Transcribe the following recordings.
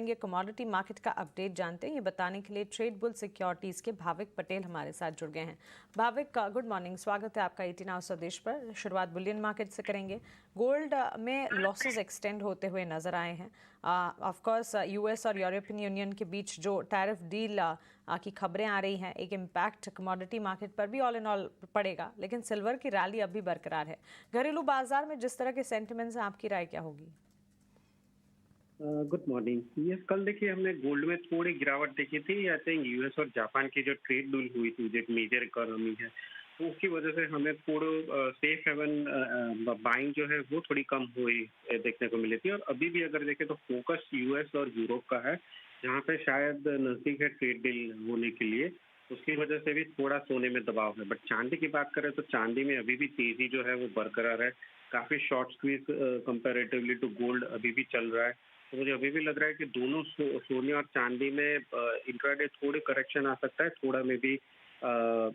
करेंगे commodity market का update जानते हैं। ये बताने के लिए ट्रेड बुल सिक्योरिटीज के भाविक पटेल हमारे साथ जुड़ गए हैं। भाविक, गुड मॉर्निंग, स्वागत है आपका 18 आवर स्वदेश पर। शुरुआत बुलियन मार्केट से करेंगे। गोल्ड में लॉसेस एक्सटेंड होते हुए नजर आए हैं। ऑफ कोर्स यूएस और यूरोपियन यूनियन के बीच जो टैरिफ डील की खबरें आ रही हैं, एक इम्पैक्ट कमोडिटी मार्केट पर भी ऑल इन ऑल पड़ेगा, लेकिन सिल्वर की रैली अभी बरकरार है। घरेलू बाजार में जिस तरह के सेंटिमेंट्स हैं, आपकी राय क्या होगी? Good morning. ये कल देखिए हमने गोल्ड में थोड़ी गिरावट देखी थी। आई थिंक यूएस और जापान की जो ट्रेड डील हुई थी, जो एक मेजर इकोनॉमी है, तो उसकी वजह से हमें थोड़ा सेफ हेवन बाइंग जो है वो थोड़ी कम हुई देखने को मिली थी। और अभी भी अगर देखें तो फोकस यूएस और यूरोप का है, जहाँ पे शायद नजदीक है ट्रेड डील होने के लिए। उसकी वजह से भी थोड़ा सोने में दबाव है। बट चांदी की बात करें तो चांदी में अभी भी तेजी जो है वो बरकरार है। काफी short squeeze comparatively to gold अभी भी चल रहा है। तो मुझे अभी भी लग रहा है कि दोनों सोने और चांदी में इंट्राडे थोड़े करेक्शन आ सकता है, थोड़ा में भी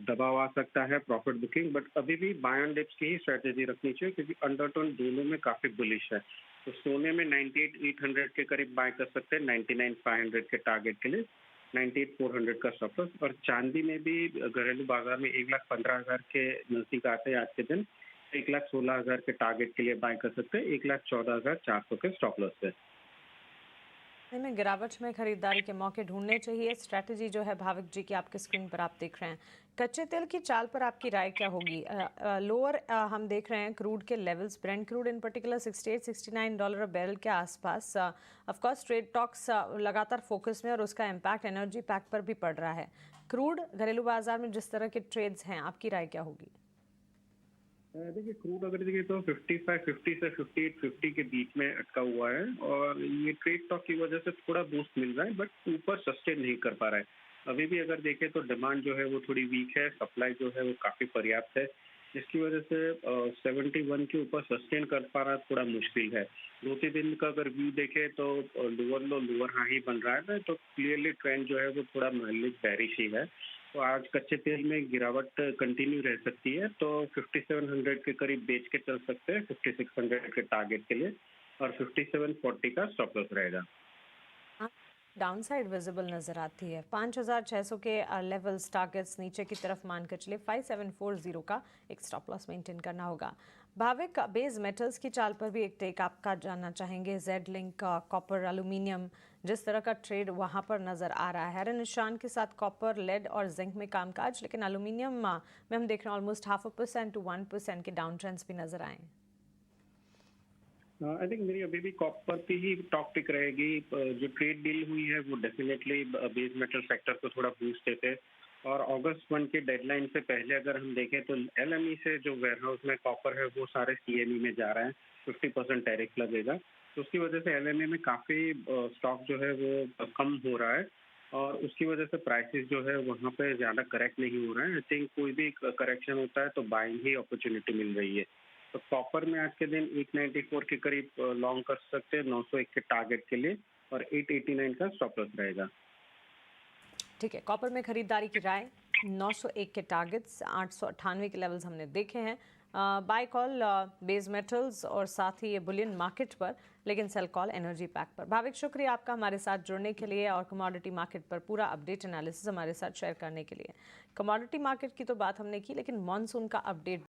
दबाव आ सकता है प्रॉफिट बुकिंग। बट अभी भी बाय ऑन डिप्स की ही स्ट्रेटेजी रखनी चाहिए, क्योंकि अंडरटोन दोनों में काफी बुलिश है। तो सोने में 98,800 के करीब बाय कर सकते हैं, 99,500 के टारगेट के लिए, 98,400 का स्टॉप लॉस। और चांदी में भी घरेलू बाजार में 1,15,000 के नजदीक आते हैं आज के दिन, 1,16,000 के टारगेट के लिए बाय कर सकते हैं, 1,14,400 के स्टॉप लॉस पे। में गिरावट में खरीदारी के मौके ढूंढने चाहिए। स्ट्रैटेजी जो है भाविक जी की आपके स्क्रीन पर आप देख रहे हैं। कच्चे तेल की चाल पर आपकी राय क्या होगी? लोअर हम देख रहे हैं क्रूड के लेवल्स, ब्रेंट क्रूड इन पर्टिकुलर $68-69 बैरल के आसपास। ऑफ कोर्स ट्रेड टॉक्स लगातार फोकस में और उसका इम्पैक्ट एनर्जी पैक पर भी पड़ रहा है। क्रूड घरेलू बाजार में जिस तरह के ट्रेड्स हैं, आपकी राय क्या होगी? देखिए क्रूड अगर देखिए तो 5550 से 5850 के बीच में अटका हुआ है, और ये ट्रेड टॉक की वजह से थोड़ा बूस्ट मिल रहा है, बट ऊपर सस्टेन नहीं कर पा रहा है। अभी भी अगर देखें तो डिमांड जो है वो थोड़ी वीक है, सप्लाई जो है वो काफी पर्याप्त है, जिसकी वजह से 71 के ऊपर सस्टेन कर पा रहा थोड़ा मुश्किल है। 2-3 दिन का अगर व्यू देखें तो लोअर लो लोअर हाई बन रहा है, तो क्लियरली ट्रेंड जो है वो थोड़ा माइल्ड बेरिश ही है। तो आज कच्चे तेल में गिरावट कंटिन्यू रह सकती है, तो 5700 के करीब बेच के चल सकते हैं 5600 के टारगेट के लिए, और 5740 का स्टॉप लॉस रहेगा। डाउनसाइड विजिबल नजर आती है। 5600 के लेवल्स टारगेट्स नीचे की तरफ मानकर चले 5740 का एक स्टॉप लॉस मेंटेन करना होगा। भाविक, बेस मेटल्स की चाल पर भी एक टेक आपका जानना चाहेंगे। जेड लिंक, कॉपर, एल्यूमिनियम, जिस तरह का ट्रेड वहां पर नजर आ रहा है। हर निशान के साथ कॉपर, लेड और जिंक में कामकाज, लेकिन एल्यूमिनियम में हम देख रहे हैं ऑलमोस्ट 0.5% to 1% के डाउन ट्रेंड्स भी नजर आए। आई थिंक मेरी अभी भी कॉपर पे ही टॉप टिक रहेगी। जो ट्रेड डील हुई है वो डेफिनेटली बेस मेटल सेक्टर को थोड़ा बूस्ट देते हैं। और अगस्त 1 के डेडलाइन से पहले अगर हम देखें तो एलएमई से जो वेयरहाउस में कॉपर है वो सारे सीएमई में जा रहा है, 50% टैरिफ लगेगा। तो उसकी वजह से एलएमई में काफी स्टॉक जो है वो कम हो रहा है, और उसकी वजह से प्राइसेस जो है वहाँ पे ज्यादा करेक्ट नहीं हो रहा है। आई थिंक कोई भी करेक्शन होता है तो बाइंग ही अपॉर्चुनिटी मिल रही है। तो कॉपर में आज के दिन 894 के करीब लॉन्ग कर सकते हैं 901 के टारगेट के लिए, और 889 का स्टॉप लॉस रहेगा। ठीक है, कॉपर में खरीदारी की राय 901 के टारगेट्स, 898 के लेवल्स हमने देखे हैं। बाय कॉल बेस मेटल्स और साथ ही ये बुलियन मार्केट पर, लेकिन सेल कॉल एनर्जी पैक पर। भाविक, शुक्रिया आपका हमारे साथ जुड़ने के लिए और कमोडिटी मार्केट पर पूरा अपडेट एनालिसिस हमारे साथ शेयर करने के लिए। कमोडिटी मार्केट की तो बात हमने की, लेकिन मॉनसून का अपडेट